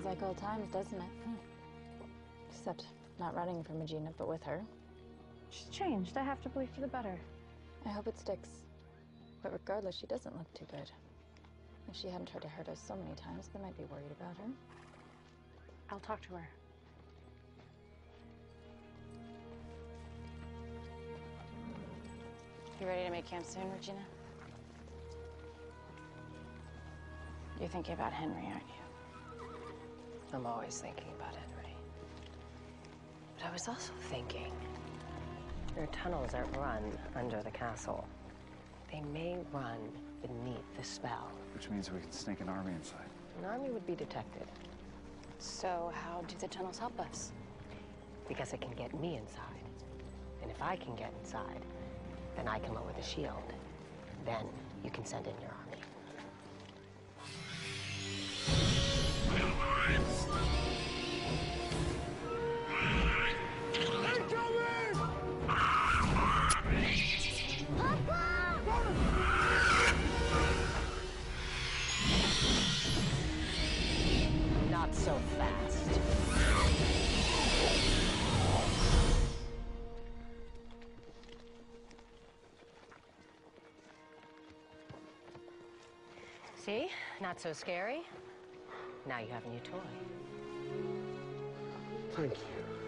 Seems like old times, doesn't it? Except not running from Regina, but with her. She's changed. I have to believe for the better. I hope it sticks. But regardless, she doesn't look too good. If she hadn't tried to hurt us so many times, they might be worried about her. I'll talk to her. You ready to make camp soon, Regina? You're thinking about Henry, aren't you? I'm always thinking about Henry. But I was also thinking, there are tunnels that run under the castle. They may run beneath the spell. Which means we can sneak an army inside. An army would be detected. So how do the tunnels help us? Because it can get me inside. And if I can get inside, then I can lower the shield. Then you can send in your army. Not so fast. See? Not so scary. Now you have a new toy. Thank you.